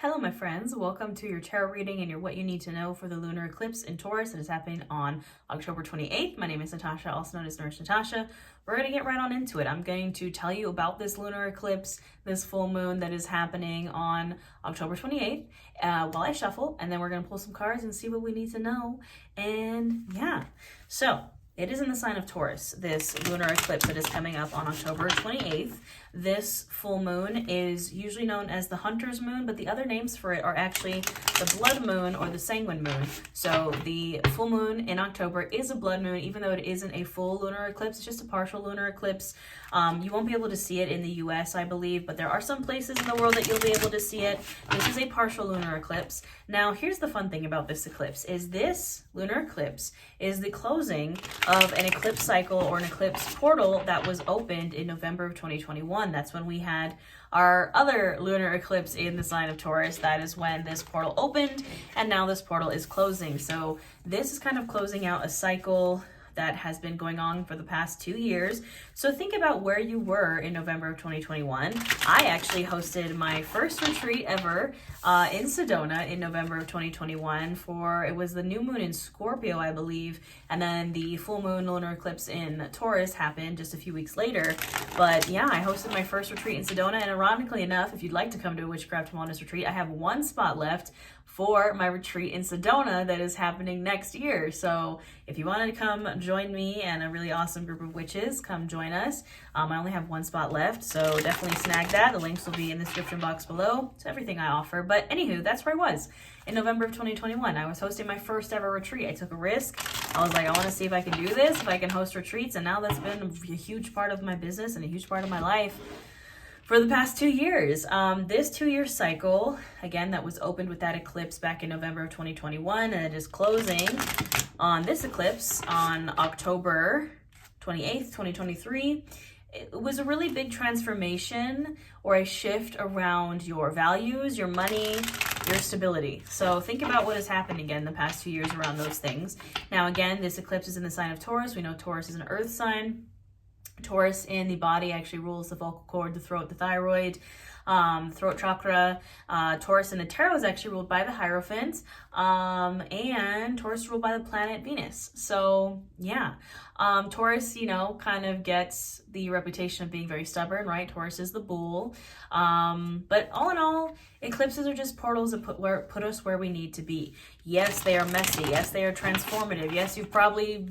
Hello, my friends. Welcome to your tarot reading and your what you need to know for the lunar eclipse in Taurus that is happening on October 28th. My name is Natasha, also known as Nurse Natasha. We're going to get right on into it. I'm going to tell you about this lunar eclipse, this full moon that is happening on October 28th while I shuffle, and then we're going to pull some cards and see what we need to know. And yeah, so it is in the sign of Taurus, this lunar eclipse that is coming up on October 28th. This full moon is usually known as the Hunter's Moon, but the other names for it are actually the Blood Moon or the Sanguine Moon. So the full moon in October is a blood moon, even though it isn't a full lunar eclipse. It's just a partial lunar eclipse. You won't be able to see it in the US, I believe, but there are some places in the world that you'll be able to see it. This is a partial lunar eclipse. Now, here's the fun thing about this eclipse, is this lunar eclipse is the closing of an eclipse cycle or an eclipse portal that was opened in November of 2021. That's when we had our other lunar eclipse in the sign of Taurus. That is when this portal opened, and now this portal is closing. So this is kind of closing out a cycle that has been going on for the past 2 years. So think about where you were in November of 2021. I actually hosted my first retreat ever in Sedona in November of 2021 it was the new moon in Scorpio, I believe, and then the full moon lunar eclipse in Taurus happened just a few weeks later. But yeah, I hosted my first retreat in Sedona, and ironically enough, if you'd like to come to a Witchcraft and Wellness retreat, I have one spot left for my retreat in Sedona that is happening next year. So if you wanted to come join me and a really awesome group of witches, come join us. I only have one spot left, so definitely snag that. The links will be in the description box below to everything I offer. But anywho, that's where I was in November of 2021. I was hosting my first ever retreat. I took a risk. I was like, I want to see if I can do this, if I can host retreats. And now that's been a huge part of my business and a huge part of my life for the past 2 years. This 2-year cycle, again, that was opened with that eclipse back in November of 2021, and it is closing on this eclipse on October 28th, 2023. It was a really big transformation or a shift around your values, your money, your stability. So think about what has happened again the past 2 years around those things. Now, again, this eclipse is in the sign of Taurus. We know Taurus is an earth sign. Taurus in the body actually rules the vocal cord, the throat, the thyroid, throat chakra. Taurus in the tarot is actually ruled by the Hierophant, and Taurus is ruled by the planet Venus. So yeah, Taurus, kind of gets the reputation of being very stubborn, right? Taurus is the bull. But all in all, eclipses are just portals that put us where we need to be. Yes, they are messy. Yes, they are transformative. Yes, you've probably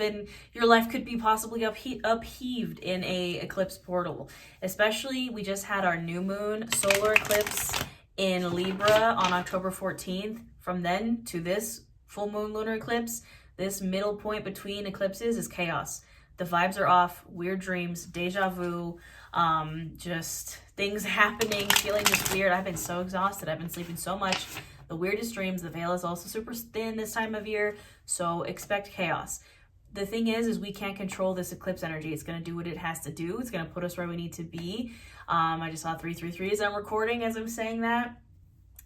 your life could be possibly upheaved in a eclipse portal. Especially, we just had our new moon solar eclipse in Libra on October 14th. From then to this full moon lunar eclipse, this middle point between eclipses is chaos. The vibes are off, weird dreams, deja vu, just things happening, feeling just weird. I've been so exhausted. I've been sleeping so much. The weirdest dreams. The veil is also super thin this time of year, so expect chaos. The thing is we can't control this eclipse energy. It's going to do what it has to do. It's going to put us where we need to be. I just saw 333 as I'm recording as I'm saying that.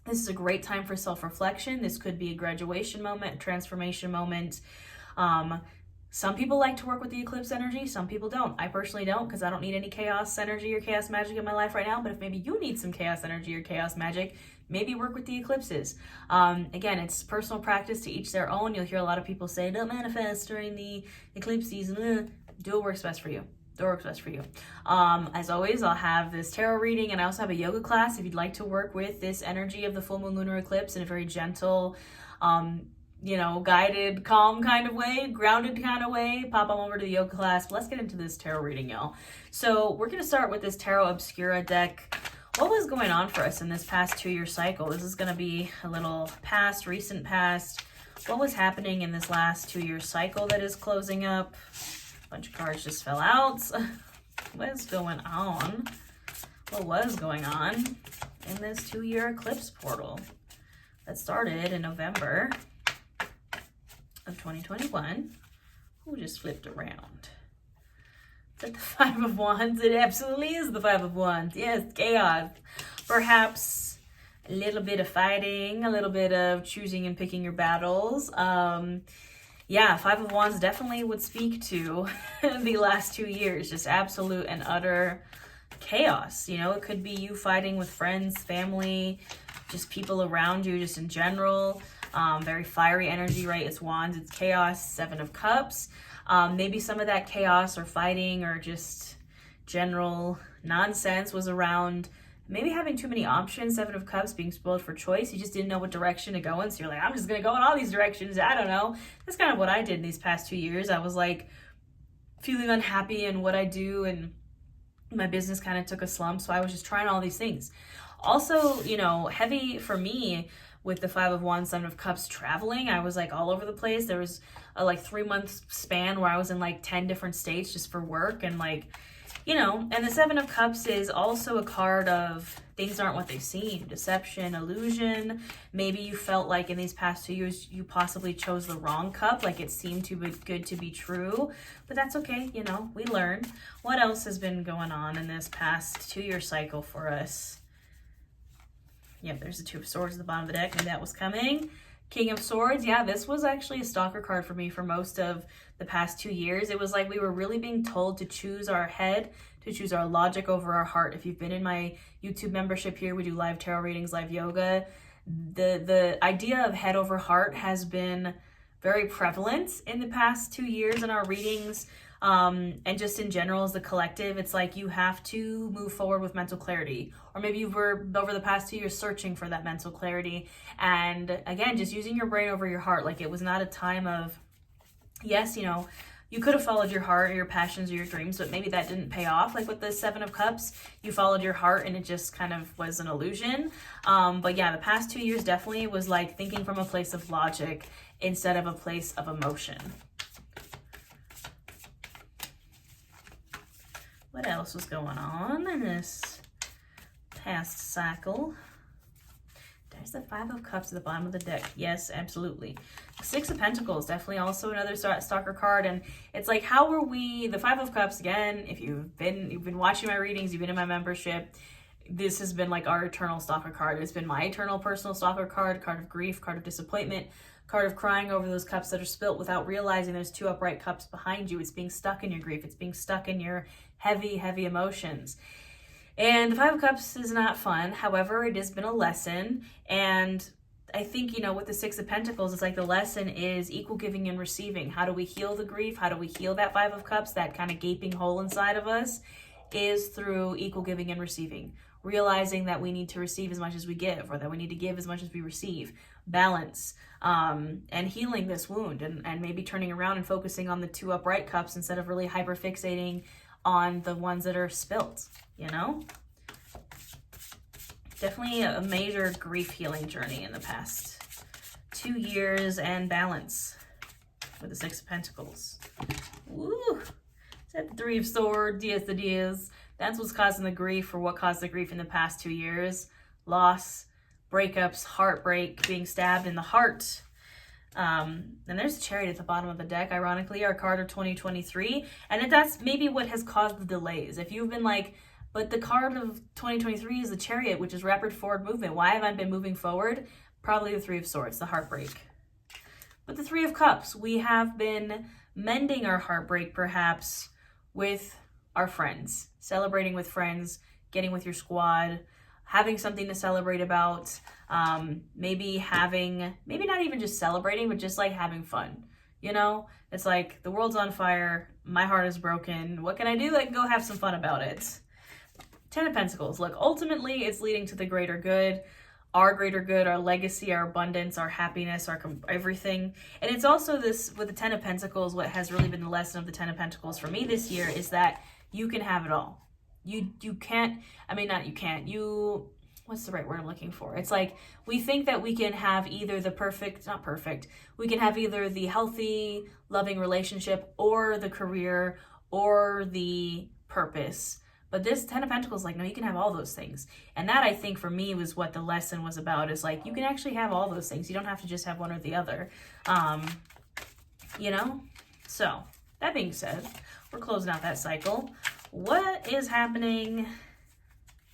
This is a great time for self-reflection. This could be a graduation moment, a transformation moment. Some people like to work with the eclipse energy. Some people don't. I personally don't, because I don't need any chaos energy or chaos magic in my life right now. But if maybe you need some chaos energy or chaos magic, maybe work with the eclipses. Again, it's personal practice, to each their own. You'll hear a lot of people say, don't manifest during the eclipse season. Do what works best for you. Do what works best for you. As always, I'll have this tarot reading, and I also have a yoga class if you'd like to work with this energy of the full moon lunar eclipse in a very gentle, guided, calm kind of way, grounded kind of way. Pop on over to the yoga class. But let's get into this tarot reading, y'all. So we're going to start with this Tarot Obscura deck. What was going on for us in this past 2-year cycle? This is going to be a little recent past. What was happening in this last 2-year cycle that is closing up? A bunch of cards just fell out. What is going on? What was going on in this 2-year eclipse portal that started in November of 2021? Who just flipped around? Is that the Five of Wands? It absolutely is the Five of Wands. Yes, chaos. Perhaps a little bit of fighting, a little bit of choosing and picking your battles. Yeah, Five of Wands definitely would speak to the last 2 years. Just absolute and utter chaos. It could be you fighting with friends, family, just people around you, just in general. Very fiery energy, right? It's wands, it's chaos, 7 of cups. Maybe some of that chaos or fighting or just general nonsense was around maybe having too many options, 7 of cups, being spoiled for choice. You just didn't know what direction to go in. So you're like, I'm just going to go in all these directions. I don't know. That's kind of what I did in these past 2 years. I was like feeling unhappy in what I do, and my business kind of took a slump. So I was just trying all these things. Also, you know, heavy for me with the 5 of Wands, 7 of Cups, traveling. I was like all over the place. There was a like 3-month span where I was in like 10 different states just for work, and like, you know, and the 7 of Cups is also a card of things aren't what they seem. Deception, illusion. Maybe you felt like in these past 2 years you possibly chose the wrong cup, like it seemed too good to be true, but that's okay, you know, we learn. What else has been going on in this past 2-year cycle for us? Yep, there's the 2 of Swords at the bottom of the deck. Maybe that was coming. King of Swords. Yeah, this was actually a stalker card for me for most of the past 2 years. It was like we were really being told to choose our head, to choose our logic over our heart. If you've been in my YouTube membership here, we do live tarot readings, live yoga. The idea of head over heart has been very prevalent in the past 2 years in our readings. And just in general as the collective, it's like you have to move forward with mental clarity, or maybe you were over the past 2 years searching for that mental clarity, and again, just using your brain over your heart. Like it was not a time of, yes, you know, you could have followed your heart or your passions or your dreams, but maybe that didn't pay off. Like with the 7 of Cups, you followed your heart and it just kind of was an illusion. But yeah, the past 2 years definitely was like thinking from a place of logic instead of a place of emotion. What else was going on in this past cycle? There's the 5 of Cups at the bottom of the deck. Yes, absolutely. 6 of Pentacles, definitely also another stalker card. And it's like, how were we, the 5 of Cups, again, if you've been watching my readings, you've been in my membership, this has been like our eternal stalker card. It's been my eternal personal stalker card, card of grief, card of disappointment, card of crying over those cups that are spilt without realizing there's 2 upright cups behind you. It's being stuck in your grief. It's being stuck in your heavy, heavy emotions. And the 5 of Cups is not fun. However, it has been a lesson. And I think, you know, with the 6 of Pentacles, it's like the lesson is equal giving and receiving. How do we heal the grief? How do we heal that 5 of Cups, that kind of gaping hole inside of us, is through equal giving and receiving. Realizing that we need to receive as much as we give, or that we need to give as much as we receive. Balance, and healing this wound, and maybe turning around and focusing on the 2 upright cups instead of really hyper fixating on the ones that are spilt, you know? Definitely a major grief healing journey in the past 2 years, and balance with the 6 of Pentacles. Woo! Is that the 3 of Swords? Yes, it is. That's what's causing the grief, or what caused the grief in the past 2 years. Loss, breakups, heartbreak, being stabbed in the heart. And there's the Chariot at the bottom of the deck, ironically, our card of 2023. And that's maybe what has caused the delays. If you've been like, but the card of 2023 is the Chariot, which is rapid forward movement. Why have I been moving forward? Probably the 3 of Swords, the heartbreak. But the 3 of Cups, we have been mending our heartbreak perhaps with our friends, celebrating with friends, getting with your squad, having something to celebrate about, maybe not even just celebrating, but just like having fun. You know, it's like the world's on fire, my heart is broken, what can I do? I can go have some fun about it. 10 of Pentacles, look, ultimately it's leading to the greater good, our legacy, our abundance, our happiness, our everything. And it's also this, with the 10 of Pentacles, what has really been the lesson of the 10 of Pentacles for me this year is that you can have it all. You can't, I mean, not you can't, you, what's the right word I'm looking for? It's like, we think that we can have either the perfect, not perfect, we can have either the healthy, loving relationship, or the career, or the purpose. But this 10 of Pentacles, like, no, you can have all those things. And that, I think, for me, was what the lesson was about, is like, you can actually have all those things. You don't have to just have one or the other. You know? So, that being said, we're closing out that cycle. What is happening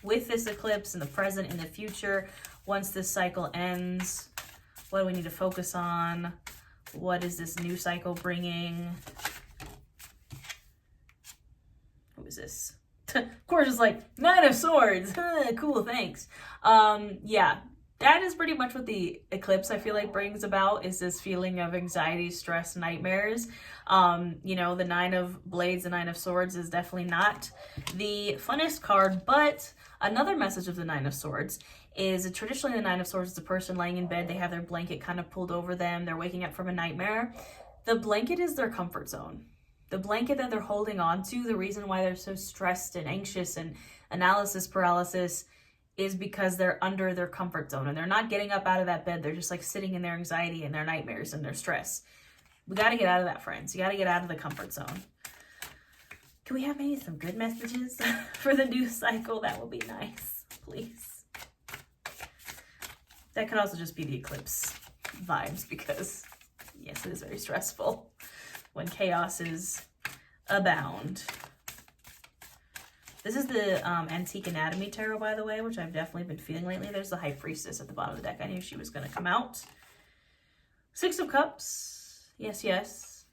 with this eclipse in the present, in the future, once this cycle ends? What do we need to focus on? What is this new cycle bringing? Who is this? Of course, it's like 9 of Swords. Cool, thanks. Yeah, that is pretty much what the eclipse, I feel like, brings about, is this feeling of anxiety, stress, nightmares. The Nine of Blades, the Nine of Swords is definitely not the funnest card, but another message of the Nine of Swords is traditionally the Nine of Swords is a person laying in bed. They have their blanket kind of pulled over them. They're waking up from a nightmare. The blanket is their comfort zone. The blanket that they're holding on to, the reason why they're so stressed and anxious and analysis paralysis, is because they're under their comfort zone and they're not getting up out of that bed. They're just like sitting in their anxiety and their nightmares and their stress. We got to get out of that, friends. You got to get out of the comfort zone. Can we have maybe some good messages for the new cycle? That would be nice, please. That could also just be the eclipse vibes, because yes, it is very stressful when chaos is abound. This is the Antique Anatomy Tarot, by the way, which I've definitely been feeling lately. There's the High Priestess at the bottom of the deck. I knew she was going to come out. Six of Cups. Yes, yes.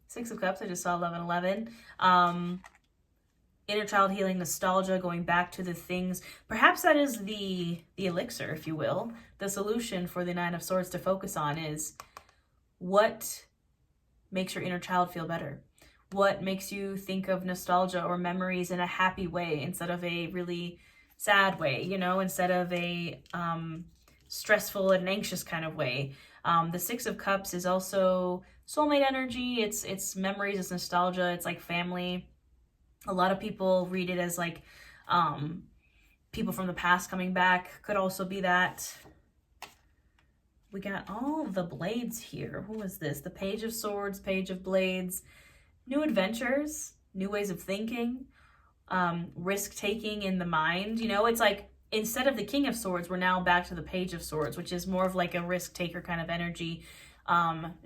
Six of Cups. I just saw 1111. Inner child healing, nostalgia, going back to the things. Perhaps that is the elixir, if you will. The solution for the Nine of Swords to focus on is what makes your inner child feel better. What makes you think of nostalgia or memories in a happy way instead of a really sad way, instead of a stressful and anxious kind of way. The Six of Cups is also soulmate energy. It's memories, it's nostalgia, it's like family. A lot of people read it as like people from the past coming back. Could also be that. We got all the blades here. Who is this? The Page of Swords, Page of Blades. New adventures, new ways of thinking, risk-taking in the mind. It's like, instead of the King of Swords, we're now back to the Page of Swords, which is more of like a risk-taker kind of energy.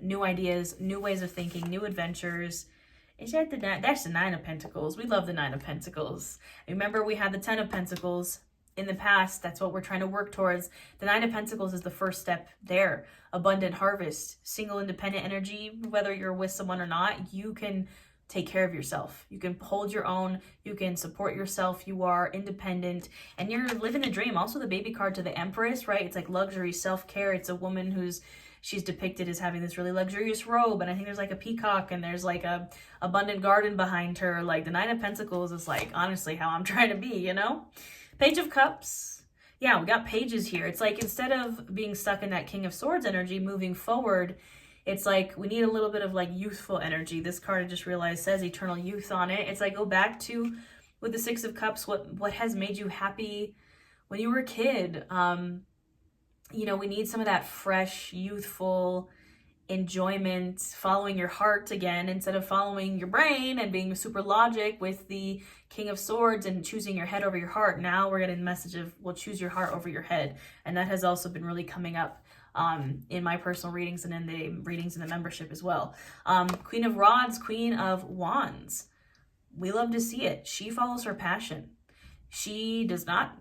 New ideas, new ways of thinking, new adventures. Is that that's the Nine of Pentacles. We love the Nine of Pentacles. Remember, we had the Ten of Pentacles in the past. That's what we're trying to work towards. The Nine of Pentacles is the first step there. Abundant harvest, single independent energy. Whether you're with someone or not, you can take care of yourself. You can hold your own. You can support yourself. You are independent and you're living the dream. Also, the baby card to the Empress, right? It's like luxury, self-care. It's a woman she's depicted as having this really luxurious robe, and I think there's like a peacock and there's like a abundant garden behind her. Like the Nine of Pentacles is like honestly how I'm trying to be, Page of Cups. Yeah, we got pages here. It's like, instead of being stuck in that King of Swords energy, moving forward, it's like we need a little bit of like youthful energy. This card I just realized says eternal youth on it. It's like, go back to, with the Six of Cups, what has made you happy when you were a kid. We need some of that fresh, youthful enjoyment, following your heart again, instead of following your brain and being super logic with the King of Swords and choosing your head over your heart. Now we're getting the message of, well, choose your heart over your head. And that has also been really coming up in my personal readings and in the readings in the membership as well. Queen of Rods, Queen of Wands. We love to see it. She follows her passion. She does not,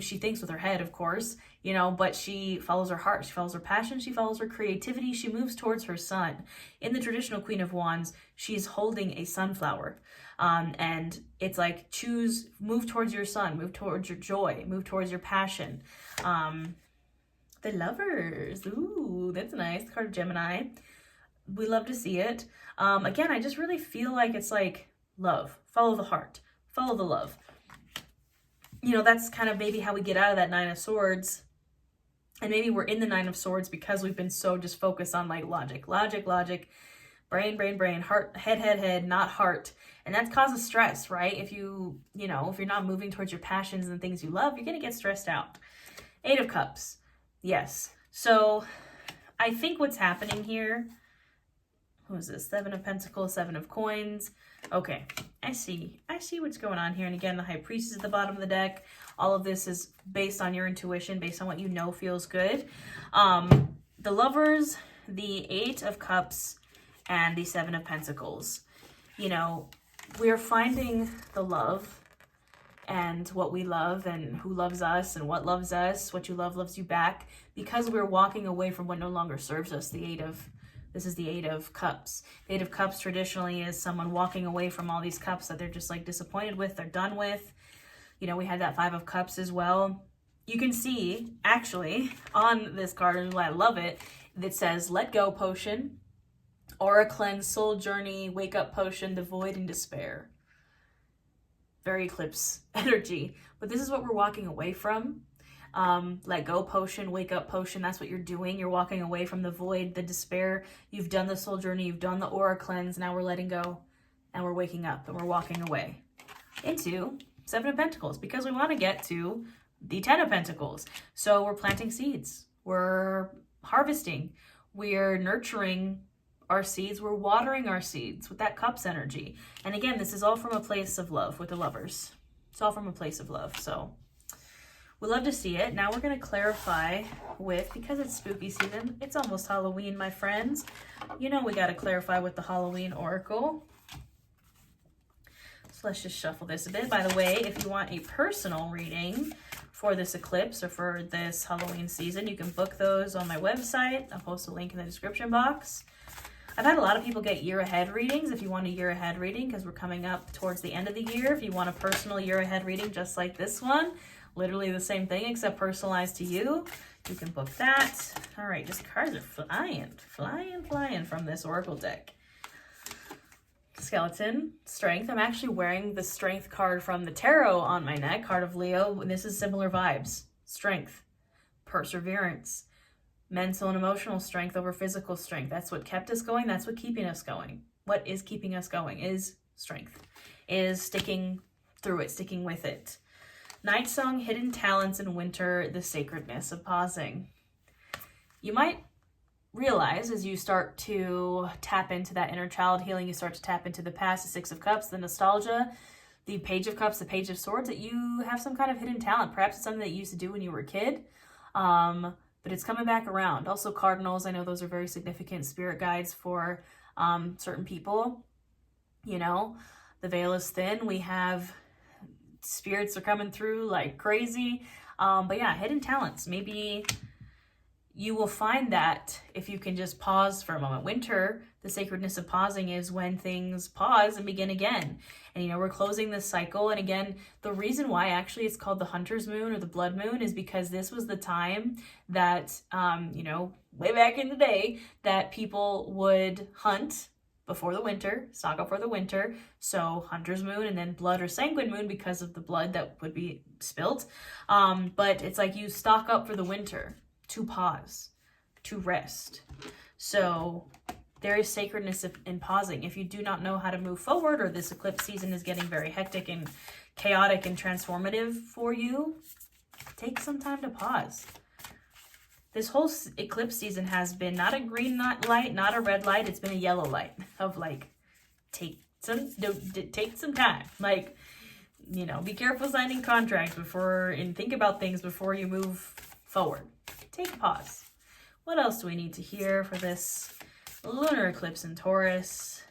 she thinks with her head, of course, but she follows her heart. She follows her passion. She follows her creativity. She moves towards her sun. In the traditional Queen of Wands, she's holding a sunflower. And it's like, move towards your sun, move towards your joy, move towards your passion. The Lovers. Ooh, that's nice. The card of Gemini. We love to see it. Again, I just really feel like it's like love. Follow the heart. Follow the love. That's kind of maybe how we get out of that Nine of Swords. And maybe we're in the Nine of Swords because we've been so just focused on like logic, brain, heart, head, not heart. And that causes stress, right? If you're not moving towards your passions and things you love, you're going to get stressed out. Eight of Cups. Yes. So I think what's happening here, who is this? Seven of Pentacles, Seven of Coins. Okay, I see what's going on here. And again, the High Priestess at the bottom of the deck. All of this is based on your intuition, based on what you know feels good. The Lovers, the Eight of Cups, and the Seven of Pentacles. We're finding the love and what we love and who loves us and what loves us. What you love loves you back, because we're walking away from what no longer serves us. This is the Eight of Cups. The Eight of Cups traditionally is someone walking away from all these cups that they're just like disappointed with, they're done with. We had that Five of Cups as well. you can see actually on this card, and I love it, that says let go potion, aura cleanse, soul journey, wake up potion, the void and despair. Very eclipse energy, but this is what we're walking away from. Let go potion, wake up potion, that's what you're doing. You're walking away from the void, the despair. You've done the soul journey, you've done the aura cleanse, now we're letting go and we're waking up and we're walking away into Seven of Pentacles, because we want to get to the Ten of Pentacles. So we're planting seeds, we're harvesting, we're nurturing our seeds, we're watering our seeds with that Cups energy. And again, this is all from a place of love with the Lovers. It's all from a place of love. So we love to see it. Now we're going to clarify with, because it's spooky season, it's almost Halloween, my friends. You know we got to clarify with the Halloween Oracle. So let's just shuffle this a bit. By the way, if you want a personal reading for this eclipse or for this Halloween season, you can book those on my website. I'll post a link in the description box. I've had a lot of people get year ahead readings if you want a year ahead reading, because we're coming up towards the end of the year. If you want a personal year ahead reading just like this one, literally the same thing except personalized to you, you can book that. All right, just cards are flying from this Oracle deck. Skeleton, Strength. I'm actually wearing the Strength card from the Tarot on my neck, card of Leo. This is similar vibes. Strength, perseverance, mental and emotional strength over physical strength. That's what kept us going. That's what keeping us going. What is keeping us going is strength, is sticking through it, sticking with it. Night Song, Hidden Talents in Winter, the sacredness of pausing. You might realize as you start to tap into that inner child healing, you start to tap into the past, the Six of Cups, the nostalgia, the Page of Cups, the Page of Swords, that you have some kind of hidden talent. Perhaps it's something that you used to do when you were a kid, but it's coming back around. Also cardinals, I know those are very significant spirit guides for certain people. You know, the veil is thin. We have spirits are coming through like crazy. But yeah, hidden talents. Maybe you will find that if you can just pause for a moment. Winter, the sacredness of pausing is when things pause and begin again. And, you know, we're closing this cycle. And again, the reason why actually it's called the Hunter's Moon or the Blood Moon is because this was the time that, you know, way back in the day that people would hunt before the winter, stock up for the winter. So Hunter's Moon and then Blood or Sanguine Moon because of the blood that would be spilt. But it's like you stock up for the winter, to pause, to rest. So there is sacredness in pausing. If you do not know how to move forward, or this eclipse season is getting very hectic and chaotic and transformative for you, take some time to pause. This whole eclipse season has been not a green light, not a red light. It's been a yellow light of like, take some time. Like, you know, be careful signing contracts before, and think about things before you move forward. Take a pause. What else do we need to hear for this lunar eclipse in Taurus?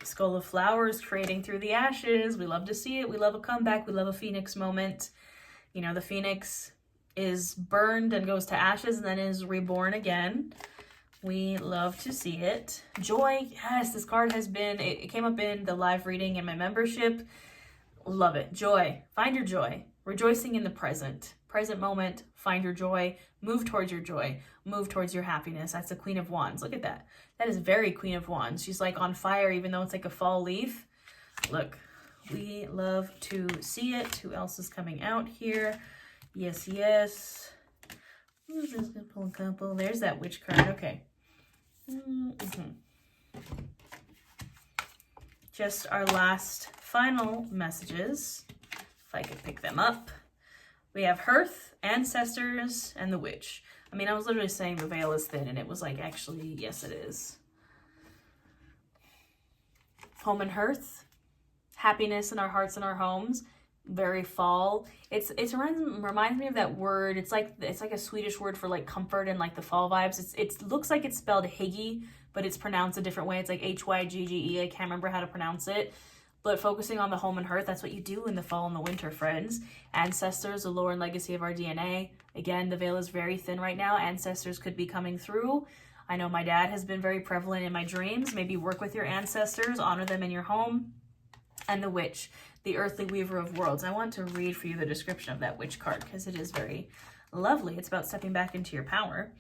Skull of Flowers, creating through the ashes. We love to see it. We love a comeback. We love a phoenix moment. You know, the phoenix is burned and goes to ashes and then is reborn again. We love to see it. Joy, yes, this card has been, it came up in the live reading in my membership. Love it. Joy, find your joy. Rejoicing in the present moment, find your joy, move towards your joy, move towards your happiness. That's the Queen of Wands. Look at that. That is very Queen of Wands. She's like on fire, even though it's like a fall leaf. Look, we love to see it. Who else is coming out here? Yes, yes. Who's this? Gonna pull a couple. There's that witch card. Okay. Just our last final messages, if I could pick them up. We have Hearth, Ancestors, and the Witch. I mean, I was literally saying the veil is thin, and it was like, actually, yes, it is. Home and Hearth, happiness in our hearts and our homes. Very fall. It reminds me of that word. It's like a Swedish word for like comfort and like the fall vibes. It looks like it's spelled Hygge, but it's pronounced a different way. It's like Hygge. I can't remember how to pronounce it. But focusing on the home and hearth, that's what you do in the fall and the winter, friends. Ancestors, the lore and legacy of our DNA. Again, the veil is very thin right now. Ancestors could be coming through. I know my dad has been very prevalent in my dreams. Maybe work with your ancestors, honor them in your home. and the Witch, the earthly weaver of worlds. I want to read for you the description of that Witch card because it is very lovely. It's about stepping back into your power.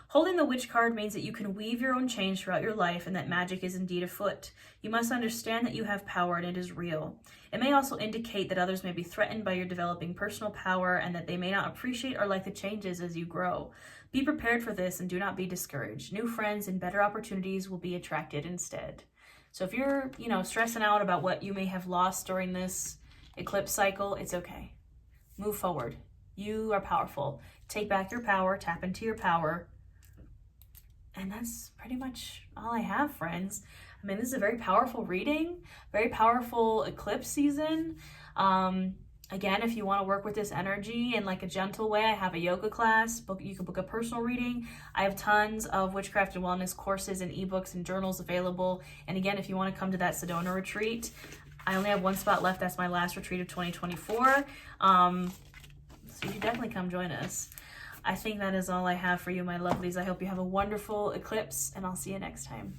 Holding the Witch card means that you can weave your own change throughout your life and that magic is indeed afoot. You must understand that you have power and it is real. It may also indicate that others may be threatened by your developing personal power and that they may not appreciate or like the changes as you grow. Be prepared for this and do not be discouraged. New friends and better opportunities will be attracted instead. So if you're, stressing out about what you may have lost during this eclipse cycle, it's okay. Move forward. You are powerful. Take back your power, tap into your power. And that's pretty much all I have, friends. I mean, this is a very powerful reading, very powerful eclipse season. Again, if you want to work with this energy in like a gentle way, I have a yoga class. You can book a personal reading. I have tons of witchcraft and wellness courses and ebooks and journals available. And again, if you want to come to that Sedona retreat, I only have one spot left. That's my last retreat of 2024. So you should definitely come join us. I think that is all I have for you, my lovelies. I hope you have a wonderful eclipse, and I'll see you next time.